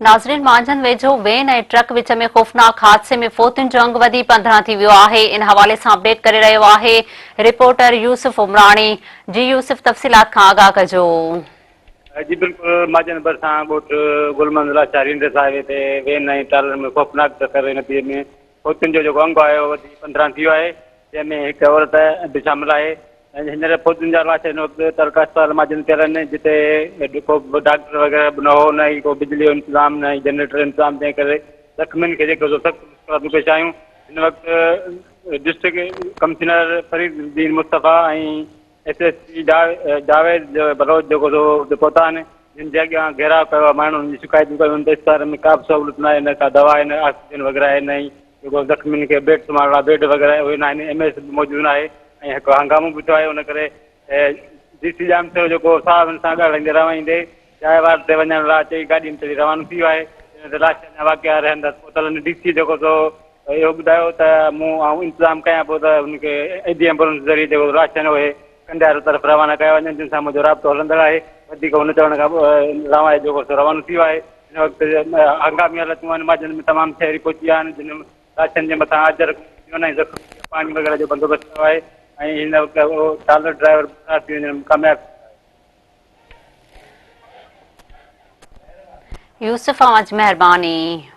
नाज़रीन, मांझंद वेझो वेन ऐं ट्रक विच में ख़ौफ़नाक हादसे में फ़ौतियुनि जो अंग वधी 15 थी वियो आहे। इन हवाले सां अपडेट करे रहियो आहे रिपोर्टर यूसुफ उमराणी। जी यूसुफ, तफ़सीलात खां आगाह कजो। जी बिल्कुल, माजन भरिसां ॻोठ गुलमंद लाचारी साहिब ते वेन ऐं ट्रालर में ख़ौफ़नाक टकर नदीअ में फ़ौतियुनि जो जेको अंग आहे उहो वधी 15 थी वियो आहे, जंहिंमें हिकु औरत बि शामिल आहे। ऐं हींअर फ़ौतियुनि जा लाश हिन वक़्तु तड़का अस्पताल माजन थियल आहिनि, जिते को डॉक्टर वग़ैरह बि न हो, न ई को बिजली जो इंतज़ाम, न ई जनरेटर जो इंतज़ाम, तंहिं करे ज़ख़्मियुनि खे जेको सख़्तु मुश्किलातूं पेश आयूं। हिन वक़्तु डिस्ट्रिक्ट कमिश्नर फरीदुद्दीन मुस्तफ़ा ऐं SSP जावेद बलोच जेको पहुता आहिनि, जिन जे अॻियां घेराव कयो आहे, माण्हुनि जी शिकायतूं कयूं आहिनि त इस्तार में का बि सहूलियत न आहे, न का दवा आहे, न ऑक्सीजन वग़ैरह आहे, न ई जेको ज़ख़्मियुनि खे बेड संभालण लाइ बेड वग़ैरह उहे न आहिनि, MS बि मौजूदु न आहे। ऐं हिकु हंगामो बि थियो आहे। उन करे DC जाम थियो जेको साहिबनि सां ॻाल्हाईंदे रवाईंदे चांहिवार ते वञण लाइ चई गाॾियुनि ते रवानो थी वियो आहे। लाश जा वाक़िया रहंदसि पहुतल DC जेको सो इहो ॿुधायो त मूं इंतज़ाम कयां पियो त हुनखे एडी एम्बुलेंस ज़रिए जेको लाश आहिनि उहे कंडार तरफ़ रवाना कया वञनि, जिन सां मुंहिंजो राब्तो हलंदड़ आहे। वधीक हुन चवण खां रवां जेको सो रवानो थी वियो आहे। हिन वक़्तु हंगामी हालतूं आहिनि, माजन में तमामु शहरी पहुची विया आहिनि, जिन लाशनि जे मथां अजर पाणी वग़ैरह जो बंदोबस्तु कयो आहे। ऐं हिन वक़्तु उहो ट्रालर ड्राइवर फरार थी वञण में कामयाबु। यूसुफ, आज मेहरबानी।